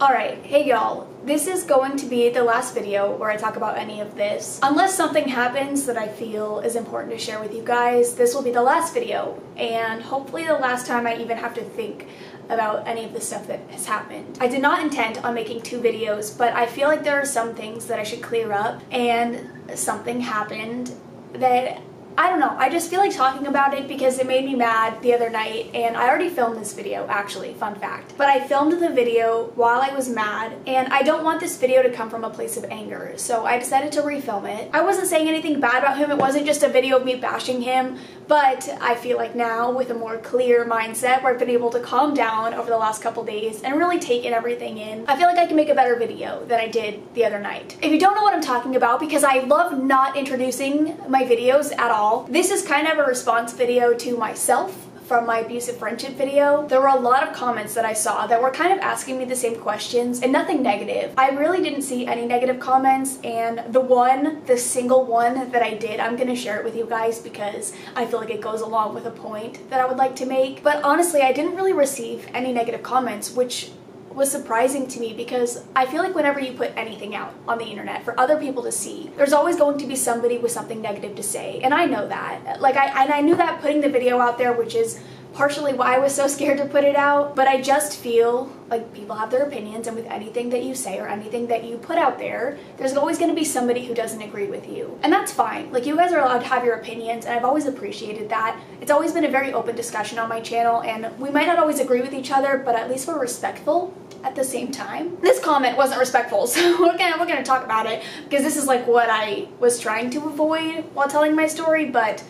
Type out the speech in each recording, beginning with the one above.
Alright, hey y'all, this is going to be the last video where I talk about any of this. Unless something happens that I feel is important to share with you guys, this will be the last video, and hopefully the last time I even have to think about any of the stuff that has happened. I did not intend on making 2 videos, but I feel like there are some things that I should clear up, and something happened that I don't know, I just feel like talking about it because it made me mad the other night, and I already filmed this video, actually, fun fact. But I filmed the video while I was mad, and I don't want this video to come from a place of anger, so I decided to refilm it. I wasn't saying anything bad about him, it wasn't just a video of me bashing him, but I feel like now, with a more clear mindset, where I've been able to calm down over the last couple days and really take in everything in, I feel like I can make a better video than I did the other night. If you don't know what I'm talking about, because I love not introducing my videos at all, this is kind of a response video to myself from my abusive friendship video. There were a lot of comments that I saw that were kind of asking me the same questions, and nothing negative. I really didn't see any negative comments, and the single one that I did, I'm gonna share it with you guys because I feel like it goes along with a point that I would like to make. But honestly, I didn't really receive any negative comments, which was surprising to me because I feel like whenever you put anything out on the internet for other people to see, there's always going to be somebody with something negative to say, and I know that. Like, I knew that putting the video out there, which is partially why I was so scared to put it out, but I just feel like people have their opinions, and with anything that you say or anything that you put out there, there's always going to be somebody who doesn't agree with you. And that's fine. Like, you guys are allowed to have your opinions, and I've always appreciated that. It's always been a very open discussion on my channel, and we might not always agree with each other, but at least we're respectful at the same time. This comment wasn't respectful, so we're gonna talk about it, because this is like what I was trying to avoid while telling my story, but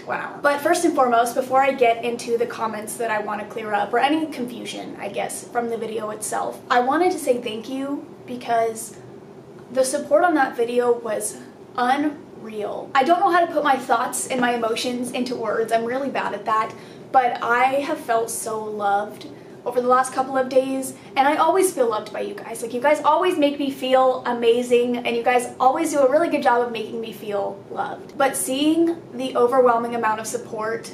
wow. But first and foremost, before I get into the comments that I want to clear up, or any confusion, I guess, from the video itself, I wanted to say thank you, because the support on that video was unreal. I don't know how to put my thoughts and my emotions into words, I'm really bad at that, but I have felt so loved over the last couple of days, and I always feel loved by you guys. Like, you guys always make me feel amazing, and you guys always do a really good job of making me feel loved. But seeing the overwhelming amount of support,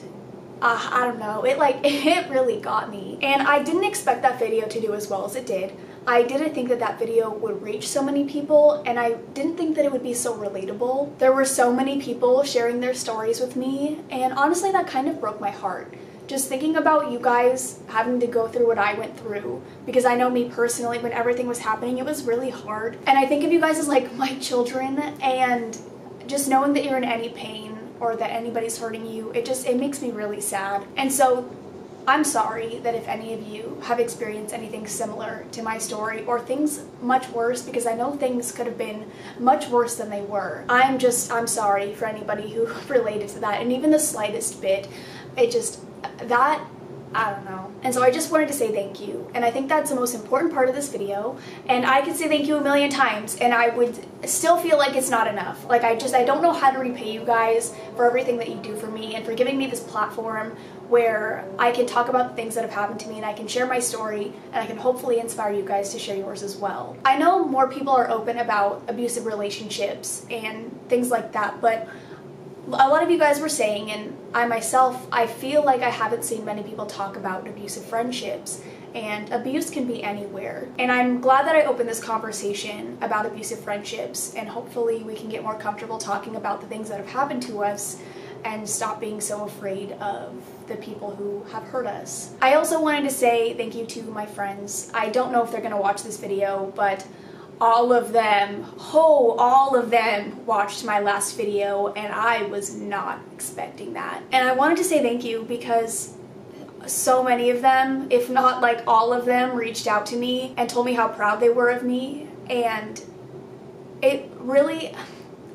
I don't know, it really got me. And I didn't expect that video to do as well as it did. I didn't think that that video would reach so many people, and I didn't think that it would be so relatable. There were so many people sharing their stories with me, and honestly that kind of broke my heart. Just thinking about you guys having to go through what I went through, because I know me personally, when everything was happening, it was really hard. And I think of you guys as like my children, and just knowing that you're in any pain or that anybody's hurting you, it makes me really sad. And so I'm sorry that if any of you have experienced anything similar to my story, or things much worse, because I know things could have been much worse than they were. I'm sorry for anybody who related to that, and even the slightest bit. I don't know. And so I just wanted to say thank you, and I think that's the most important part of this video, and I could say thank you a million times, and I would still feel like it's not enough. Like, I don't know how to repay you guys for everything that you do for me, and for giving me this platform where I can talk about the things that have happened to me, and I can share my story, and I can hopefully inspire you guys to share yours as well. I know more people are open about abusive relationships and things like that, but a lot of you guys were saying, and I myself, I feel like I haven't seen many people talk about abusive friendships, and abuse can be anywhere. And I'm glad that I opened this conversation about abusive friendships, and hopefully we can get more comfortable talking about the things that have happened to us and stop being so afraid of the people who have hurt us. I also wanted to say thank you to my friends. I don't know if they're gonna watch this video, but all of them watched my last video, and I was not expecting that. And I wanted to say thank you because so many of them, if not like all of them, reached out to me and told me how proud they were of me, and it really,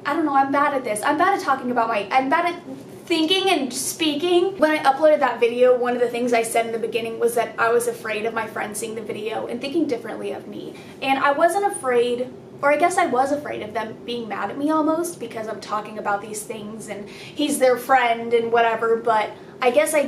I don't know, I'm bad at this. I'm bad at talking about I'm bad at thinking and speaking. When I uploaded that video, one of the things I said in the beginning was that I was afraid of my friends seeing the video and thinking differently of me. And I wasn't afraid, or I guess I was afraid of them being mad at me almost, because I'm talking about these things and he's their friend and whatever, but I guess I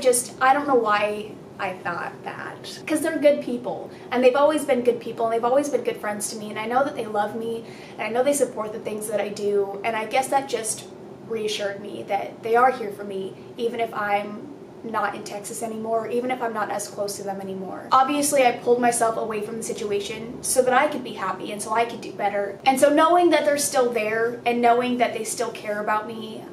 don't know why I thought that. Because they're good people, and they've always been good people, and they've always been good friends to me, and I know that they love me, and I know they support the things that I do, and I guess that just reassured me that they are here for me, even if I'm not in Texas anymore, even if I'm not as close to them anymore. Obviously, I pulled myself away from the situation so that I could be happy and so I could do better. And so knowing that they're still there and knowing that they still care about me,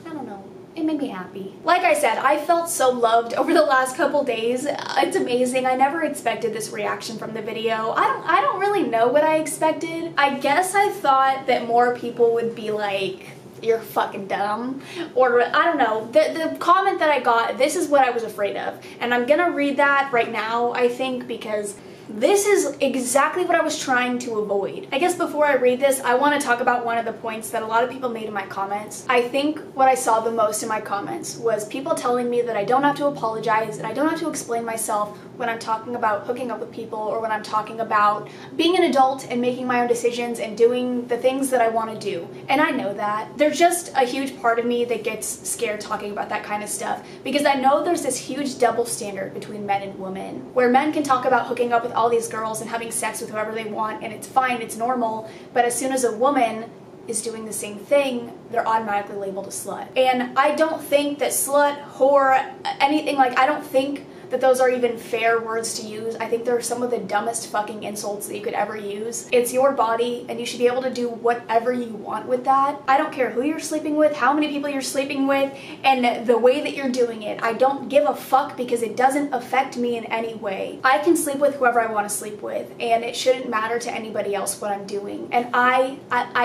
I don't know, it made me happy. Like I said, I felt so loved over the last couple days. It's amazing. I never expected this reaction from the video. I don't really know what I expected. I guess I thought that more people would be like, you're fucking dumb, or I don't know. The comment that I got, this is what I was afraid of, and I'm gonna read that right now, I think, because this is exactly what I was trying to avoid. I guess before I read this, I want to talk about one of the points that a lot of people made in my comments. I think what I saw the most in my comments was people telling me that I don't have to apologize and I don't have to explain myself when I'm talking about hooking up with people, or when I'm talking about being an adult and making my own decisions and doing the things that I want to do. And I know that. There's just a huge part of me that gets scared talking about that kind of stuff, because I know there's this huge double standard between men and women, where men can talk about hooking up with all these girls and having sex with whoever they want, and it's fine, it's normal, but as soon as a woman is doing the same thing, they're automatically labeled a slut. And I don't think that slut, whore, anything like, I don't think that those are even fair words to use. I think they're some of the dumbest fucking insults that you could ever use. It's your body and you should be able to do whatever you want with that. I don't care who you're sleeping with, how many people you're sleeping with, and the way that you're doing it. I don't give a fuck, because it doesn't affect me in any way. I can sleep with whoever I want to sleep with, and it shouldn't matter to anybody else what I'm doing. And I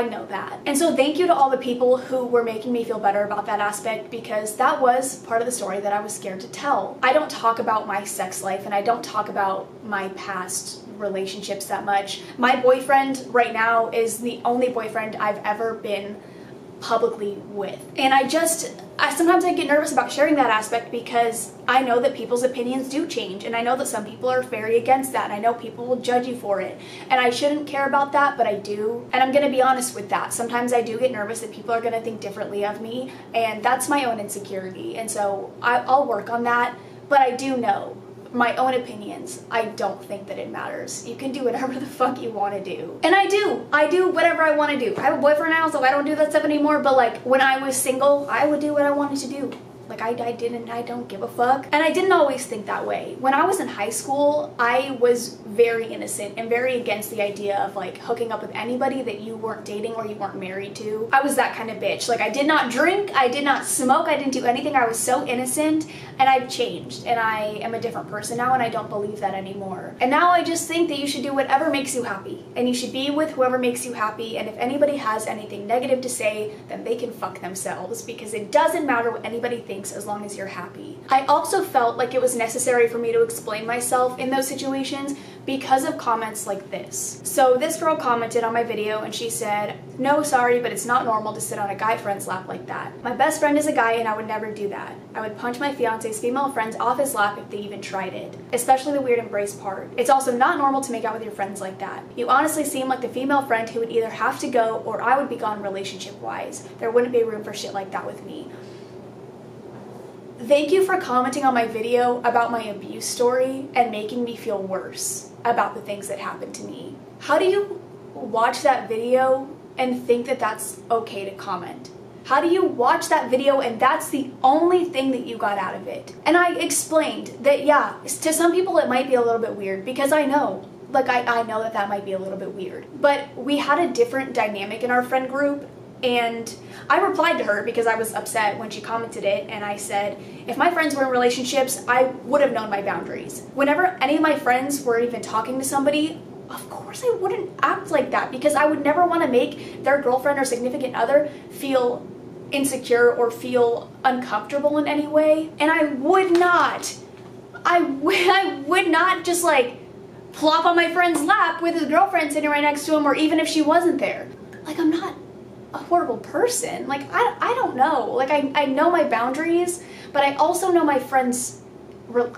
know that. And so thank you to all the people who were making me feel better about that aspect, because that was part of the story that I was scared to tell. I don't talk about my sex life and I don't talk about my past relationships that much. My boyfriend right now is the only boyfriend I've ever been publicly with. And sometimes I get nervous about sharing that aspect, because I know that people's opinions do change, and I know that some people are very against that, and I know people will judge you for it, and I shouldn't care about that, but I do. And I'm gonna be honest with that. Sometimes I do get nervous that people are gonna think differently of me, and that's my own insecurity, and so I'll work on that. But I do know my own opinions. I don't think that it matters. You can do whatever the fuck you want to do. And I do whatever I want to do. I have a boyfriend now, so I don't do that stuff anymore, but like when I was single, I would do what I wanted to do. Like I don't give a fuck. And I didn't always think that way. When I was in high school, I was very innocent and very against the idea of like hooking up with anybody that you weren't dating or you weren't married to. I was that kind of bitch. Like I did not drink, I did not smoke, I didn't do anything. I was so innocent, and I've changed and I am a different person now, and I don't believe that anymore. And now I just think that you should do whatever makes you happy, and you should be with whoever makes you happy, and if anybody has anything negative to say, then they can fuck themselves, because it doesn't matter what anybody thinks as long as you're happy. I also felt like it was necessary for me to explain myself in those situations because of comments like this. So this girl commented on my video and she said, "No, sorry, but it's not normal to sit on a guy friend's lap like that. My best friend is a guy and I would never do that. I would punch my fiance's female friends off his lap if they even tried it, especially the weird embrace part. It's also not normal to make out with your friends like that. You honestly seem like the female friend who would either have to go or I would be gone relationship-wise. There wouldn't be room for shit like that with me." Thank you for commenting on my video about my abuse story and making me feel worse about the things that happened to me. How do you watch that video and think that that's okay to comment? How do you watch that video and that's the only thing that you got out of it? And I explained that, yeah, to some people it might be a little bit weird, because I know, like I know that that might be a little bit weird. But we had a different dynamic in our friend group, and I replied to her because I was upset when she commented it, and I said, if my friends were in relationships, I would have known my boundaries. Whenever any of my friends were even talking to somebody, of course I wouldn't act like that, because I would never want to make their girlfriend or significant other feel insecure or feel uncomfortable in any way. And I would not just like plop on my friend's lap with his girlfriend sitting right next to him, or even if she wasn't there. Like, I'm not a horrible person. Like, I don't know. Like, I know my boundaries, but I also know my friends,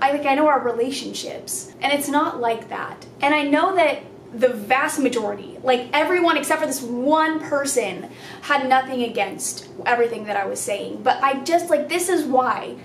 I know our relationships, and it's not like that. And I know that the vast majority, like everyone except for this one person, had nothing against everything that I was saying. But I just, like, this is why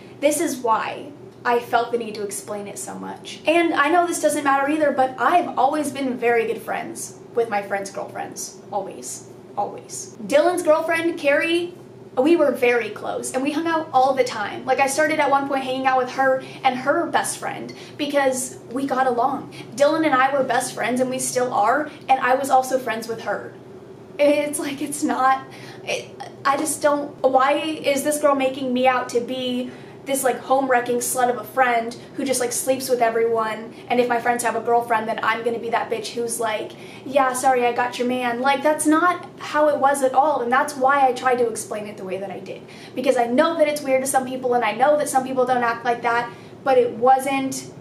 I felt the need to explain it so much. And I know this doesn't matter either, but I've always been very good friends with my friends' girlfriends. Always. Always. Dylan's girlfriend, Carrie, we were very close and we hung out all the time. Like I started at one point hanging out with her and her best friend because we got along. Dylan and I were best friends and we still are, and I was also friends with her. It's like, it's not, I just don't, why is this girl making me out to be this like home-wrecking slut of a friend who just like sleeps with everyone, and if my friends have a girlfriend then I'm gonna be that bitch who's like, yeah, sorry, I got your man. Like, that's not how it was at all, and that's why I tried to explain it the way that I did. Because I know that it's weird to some people and I know that some people don't act like that, but it wasn't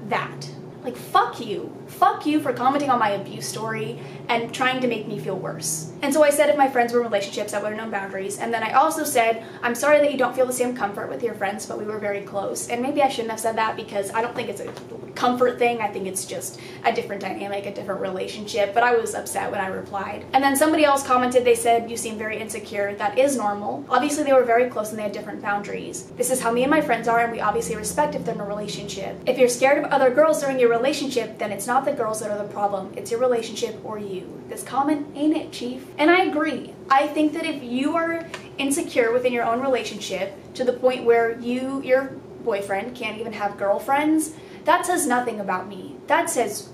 that. Like, fuck you. Fuck you for commenting on my abuse story and trying to make me feel worse. And so I said if my friends were in relationships, I would have known boundaries. And then I also said, I'm sorry that you don't feel the same comfort with your friends, but we were very close. And maybe I shouldn't have said that because I don't think it's a comfort thing. I think it's just a different dynamic, a different relationship. But I was upset when I replied. And then somebody else commented, they said, you seem very insecure. That is normal. Obviously they were very close and they had different boundaries. This is how me and my friends are, and we obviously respect if they're in a relationship. If you're scared of other girls during your relationship, then it's not the girls that are the problem. It's your relationship or you. This comment ain't it, chief. And I agree. I think that if you are insecure within your own relationship to the point where your boyfriend can't even have girlfriends, that says nothing about me. That says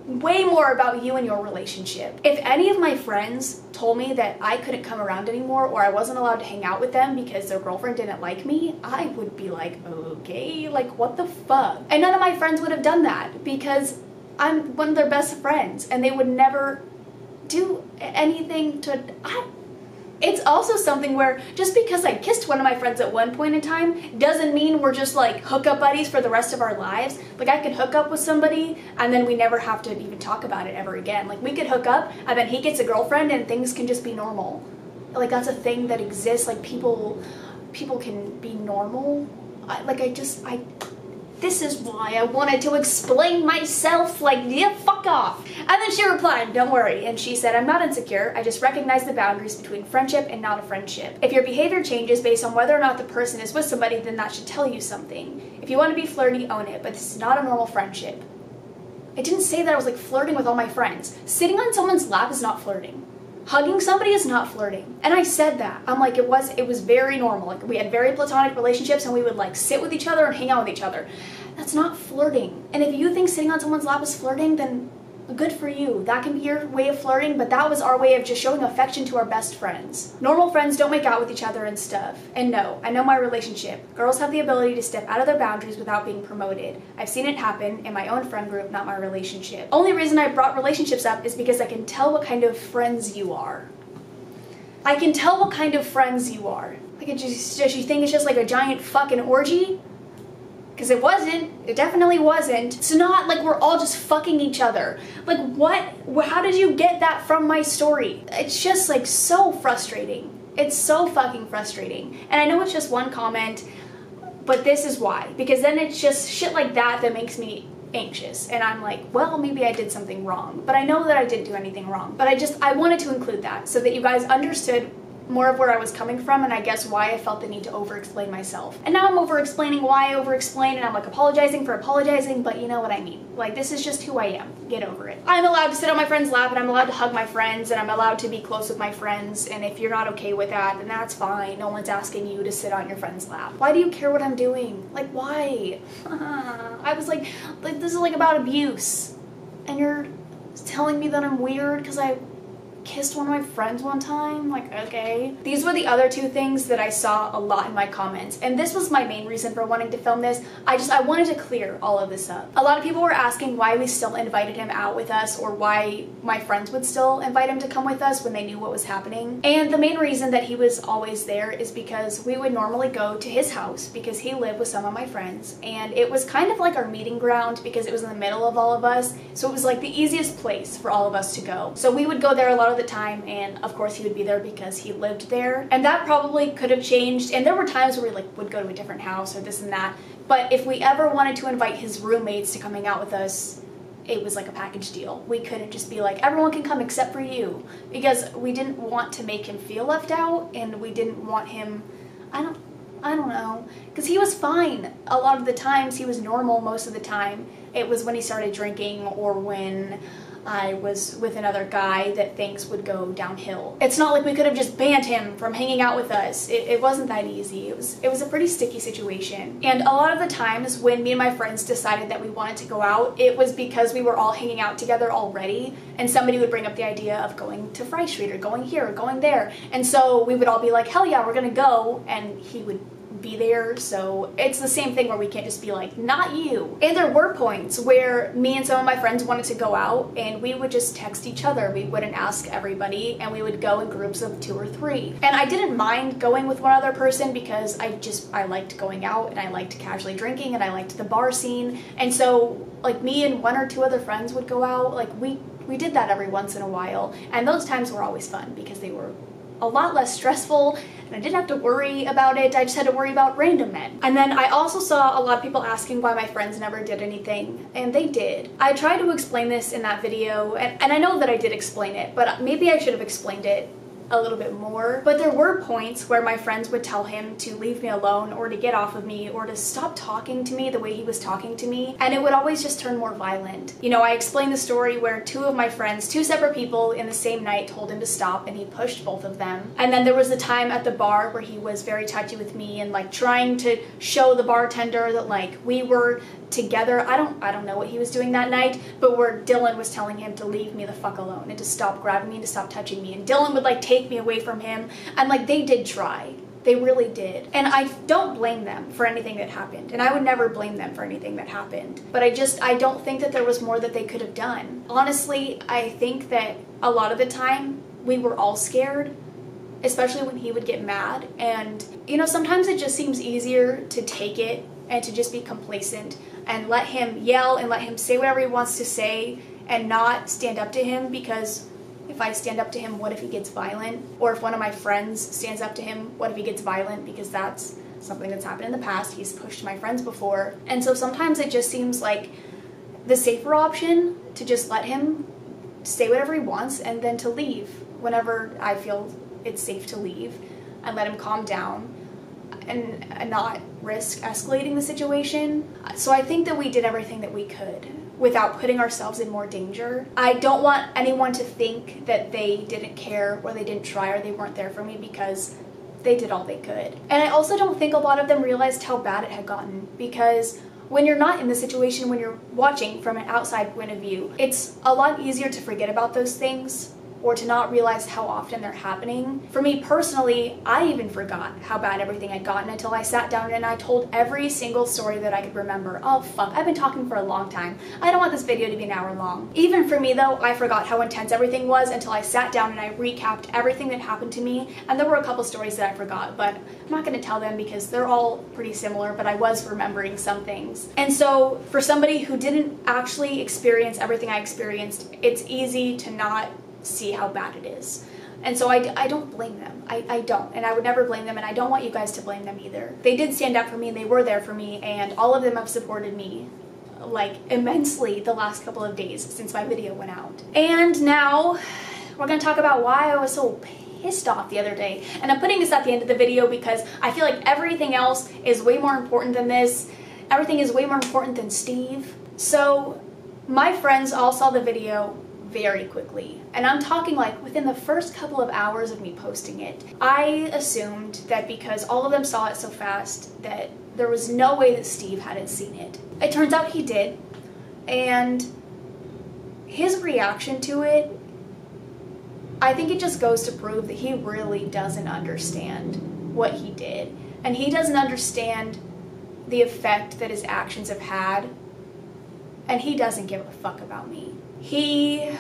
way more about you and your relationship. If any of my friends told me that I couldn't come around anymore or I wasn't allowed to hang out with them because their girlfriend didn't like me, I would be like, okay, like what the fuck? And none of my friends would have done that because I'm one of their best friends and they would never do anything to... It's also something where just because I kissed one of my friends at one point in time doesn't mean we're just like hookup buddies for the rest of our lives. Like I could hook up with somebody and then we never have to even talk about it ever again. Like we could hook up and then he gets a girlfriend and things can just be normal. Like that's a thing that exists. Like people can be normal. This is why I wanted to explain myself, like, yeah, fuck off. And then she replied, don't worry. And she said, I'm not insecure. I just recognize the boundaries between friendship and not a friendship. If your behavior changes based on whether or not the person is with somebody, then that should tell you something. If you want to be flirty, own it, but this is not a normal friendship. I didn't say that I was like flirting with all my friends. Sitting on someone's lap is not flirting. Hugging somebody is not flirting. And I said that. I'm like, it was very normal. Like we had very platonic relationships and we would like sit with each other and hang out with each other. That's not flirting. And if you think sitting on someone's lap is flirting, then good for you. That can be your way of flirting, but that was our way of just showing affection to our best friends. Normal friends don't make out with each other and stuff. And no, I know my relationship. Girls have the ability to step out of their boundaries without being promoted. I've seen it happen in my own friend group, not my relationship. Only reason I brought relationships up is because I can tell what kind of friends you are. I can tell what kind of friends you are. Like, does you think it's just like a giant fucking orgy? Because it wasn't. It definitely wasn't. It's not like we're all just fucking each other. Like what? How did you get that from my story? It's just like so frustrating. It's so fucking frustrating. And I know it's just one comment, but this is why. Because then it's just shit like that that makes me anxious. And I'm like, well, maybe I did something wrong. But I know that I didn't do anything wrong. But I wanted to include that so that you guys understood more of where I was coming from, and I guess why I felt the need to over-explain myself. And now I'm over-explaining why I over-explain, and I'm like apologizing for apologizing, but you know what I mean. Like, this is just who I am. Get over it. I'm allowed to sit on my friend's lap, and I'm allowed to hug my friends, and I'm allowed to be close with my friends, and if you're not okay with that, then that's fine. No one's asking you to sit on your friend's lap. Why do you care what I'm doing? Like, why? I was like, this is like about abuse, and you're telling me that I'm weird because I kissed one of my friends one time? Like, okay. These were the other two things that I saw a lot in my comments, and this was my main reason for wanting to film this. I wanted to clear all of this up. A lot of people were asking why we still invited him out with us, or why my friends would still invite him to come with us when they knew what was happening. And the main reason that he was always there is because we would normally go to his house because he lived with some of my friends, and it was kind of like our meeting ground because it was in the middle of all of us, so it was like the easiest place for all of us to go. So we would go there a lot of the time, and of course he would be there because he lived there, and that probably could have changed, and there were times where we like would go to a different house or this and that, but if we ever wanted to invite his roommates to come hang out with us, it was like a package deal. We couldn't just be like, everyone can come except for you, because we didn't want to make him feel left out, and we didn't want him, I don't know, because he was fine a lot of the times. He was normal most of the time, it was when he started drinking or when I was with another guy that things would go downhill. It's not like we could have just banned him from hanging out with us. It wasn't that easy. It was a pretty sticky situation. And a lot of the times when me and my friends decided that we wanted to go out, it was because we were all hanging out together already, and somebody would bring up the idea of going to Fry Street or going here or going there. And so we would all be like, hell yeah, we're gonna go, and he would be there. So it's the same thing where we can't just be like, not you. And there were points where me and some of my friends wanted to go out and we would just text each other. We wouldn't ask everybody, and we would go in groups of 2 or 3. And I didn't mind going with one other person because I liked going out and I liked casually drinking and I liked the bar scene. And so like me and 1 or 2 other friends would go out. Like we did that every once in a while, and those times were always fun because they were a lot less stressful, and I didn't have to worry about it. I just had to worry about random men. And then I also saw a lot of people asking why my friends never did anything, and they did. I tried to explain this in that video, and I know that I did explain it, but maybe I should have explained it a little bit more. But there were points where my friends would tell him to leave me alone or to get off of me or to stop talking to me the way he was talking to me, and it would always just turn more violent. You know, I explained the story where 2 of my friends, 2 separate people in the same night, told him to stop, and he pushed both of them. And then there was the time at the bar where he was very touchy with me and like trying to show the bartender that like we were together. I don't know what he was doing that night, but where Dylan was telling him to leave me the fuck alone and to stop grabbing me and to stop touching me, and Dylan would like take me away from him, and like they did try. They really did. And I don't blame them for anything that happened, and I would never blame them for anything that happened. But I don't think that there was more that they could have done. Honestly, I think that a lot of the time we were all scared, especially when he would get mad. And you know, sometimes it just seems easier to take it and to just be complacent and let him yell and let him say whatever he wants to say and not stand up to him, because if I stand up to him, what if he gets violent? Or if one of my friends stands up to him, what if he gets violent? Because that's something that's happened in the past. He's pushed my friends before. And so sometimes it just seems like the safer option to just let him say whatever he wants and then to leave whenever I feel it's safe to leave, and let him calm down and not risk escalating the situation. So I think that we did everything that we could without putting ourselves in more danger. I don't want anyone to think that they didn't care or they didn't try or they weren't there for me, because they did all they could. And I also don't think a lot of them realized how bad it had gotten, because when you're not in the situation, when you're watching from an outside point of view, it's a lot easier to forget about those things or to not realize how often they're happening. For me personally, I even forgot how bad everything had gotten until I sat down and I told every single story that I could remember. Oh fuck, I've been talking for a long time. I don't want this video to be an hour long. Even for me though, I forgot how intense everything was until I sat down and I recapped everything that happened to me. And there were a couple stories that I forgot, but I'm not gonna tell them because they're all pretty similar, but I was remembering some things. And so for somebody who didn't actually experience everything I experienced, it's easy to not see how bad it is. And so I don't blame them. I don't, and I would never blame them, and I don't want you guys to blame them either. They did stand up for me and they were there for me, and all of them have supported me like immensely the last couple of days since my video went out. And now we're gonna talk about why I was so pissed off the other day. And I'm putting this at the end of the video because I feel like everything else is way more important than this. Everything is way more important than Steve. So my friends all saw the video very quickly, and I'm talking like within the first couple of hours of me posting it. I assumed that because all of them saw it so fast that there was no way that Steve hadn't seen it. It turns out he did, and his reaction to it, I think it just goes to prove that he really doesn't understand what he did, and he doesn't understand the effect that his actions have had, and he doesn't give a fuck about me. He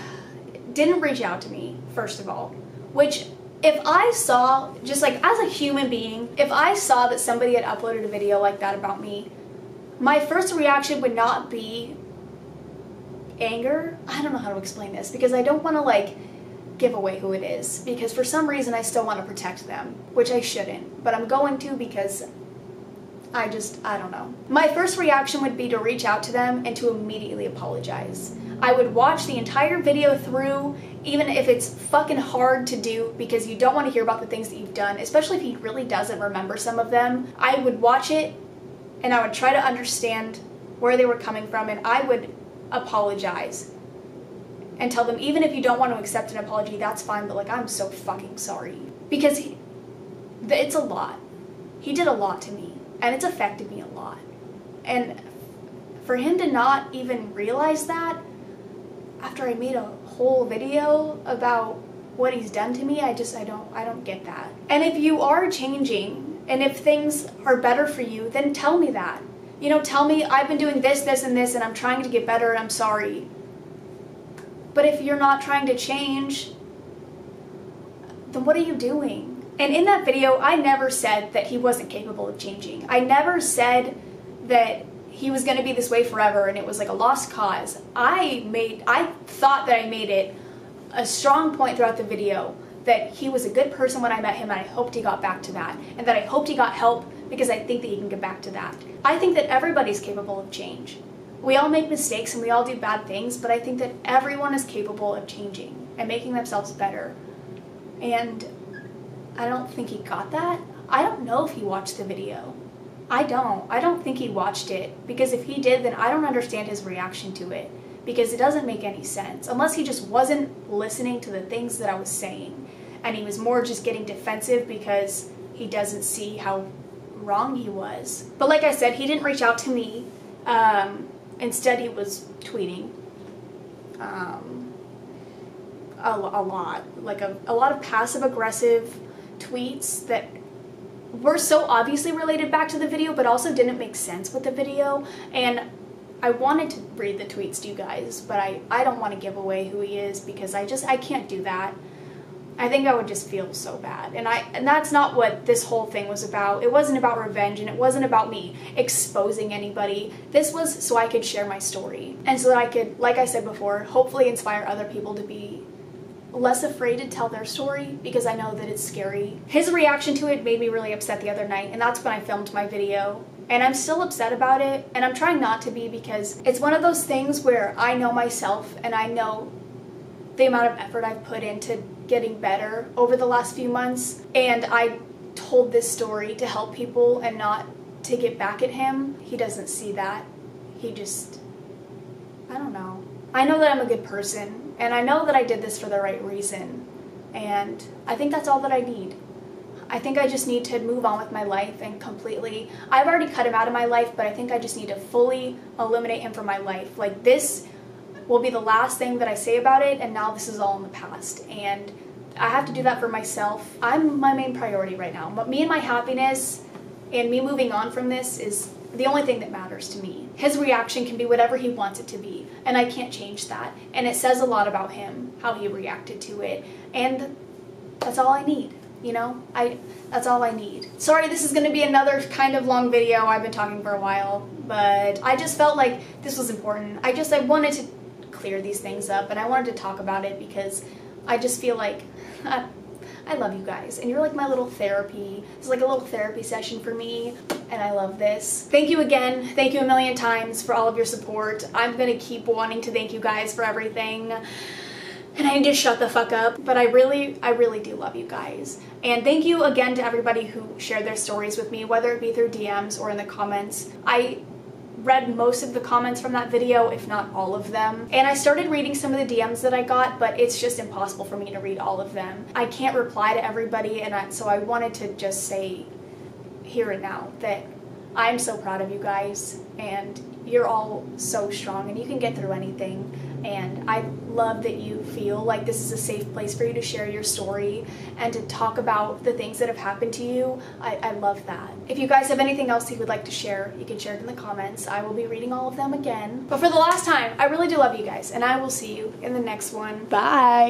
didn't reach out to me, first of all, which if I saw, just like as a human being, if I saw that somebody had uploaded a video like that about me, my first reaction would not be anger. I don't know how to explain this because I don't want to like give away who it is, because for some reason I still want to protect them, which I shouldn't, but I'm going to because I don't know. My first reaction would be to reach out to them and to immediately apologize. I would watch the entire video through, even if it's fucking hard to do because you don't want to hear about the things that you've done, especially if he really doesn't remember some of them. I would watch it and I would try to understand where they were coming from, and I would apologize and tell them, even if you don't want to accept an apology, that's fine, but like, I'm so fucking sorry. Because it's a lot. He did a lot to me, and it's affected me a lot. And for him to not even realize that after I made a whole video about what he's done to me, I don't get that. And if you are changing, and if things are better for you, then tell me that. You know, tell me, I've been doing this, this, and this, and I'm trying to get better, and I'm sorry. But if you're not trying to change, then what are you doing? And in that video, I never said that he wasn't capable of changing. I never said that he was going to be this way forever and it was like a lost cause. I thought that I made it a strong point throughout the video that he was a good person when I met him, and I hoped he got back to that, and that I hoped he got help, because I think that he can get back to that. I think that everybody's capable of change. We all make mistakes and we all do bad things, but I think that everyone is capable of changing and making themselves better. And I don't think he got that. I don't know if he watched the video. I don't think he watched it, because if he did, then I don't understand his reaction to it, because it doesn't make any sense, unless he just wasn't listening to the things that I was saying, and he was more just getting defensive because he doesn't see how wrong he was. But like I said, he didn't reach out to me. Instead, he was tweeting a lot, like a lot of passive-aggressive tweets that were so obviously related back to the video, but also didn't make sense with the video. And I wanted to read the tweets to you guys, but I don't want to give away who he is, because I can't do that. I think I would just feel so bad. And that's not what this whole thing was about. It wasn't about revenge, and it wasn't about me exposing anybody. This was so I could share my story, and so that I could, like I said before, hopefully inspire other people to be less afraid to tell their story, because I know that it's scary. His reaction to it made me really upset the other night, and that's when I filmed my video. And I'm still upset about it, and I'm trying not to be, because it's one of those things where I know myself, and I know the amount of effort I've put into getting better over the last few months, and I told this story to help people and not to get back at him. He doesn't see that. He just, I don't know. I know that I'm a good person, and I know that I did this for the right reason, and I think that's all that I need. I think I just need to move on with my life and completely, I've already cut him out of my life, but I think I just need to fully eliminate him from my life. Like, this will be the last thing that I say about it, and now this is all in the past, and I have to do that for myself. I'm my main priority right now, but me and my happiness and me moving on from this is the only thing that matters to me. His reaction can be whatever he wants it to be, and I can't change that, and it says a lot about him, how he reacted to it, and that's all I need. You know, that's all I need. Sorry, this is going to be another kind of long video. I've been talking for a while, but I just felt like this was important. I wanted to clear these things up, and I wanted to talk about it because I just feel like I love you guys, and you're like my little therapy. It's like a little therapy session for me, and I love this. Thank you again. Thank you a million times for all of your support. I'm going to keep wanting to thank you guys for everything. And I need to shut the fuck up, but I really do love you guys. And thank you again to everybody who shared their stories with me, whether it be through DMs or in the comments. I read most of the comments from that video, if not all of them. And I started reading some of the DMs that I got, but it's just impossible for me to read all of them. I can't reply to everybody, and so I wanted to just say here and now that I'm so proud of you guys, and you're all so strong, and you can get through anything. And I love that you feel like this is a safe place for you to share your story and to talk about the things that have happened to you. I love that. If you guys have anything else you would like to share, you can share it in the comments. I will be reading all of them again. But for the last time, I really do love you guys, and I will see you in the next one. Bye!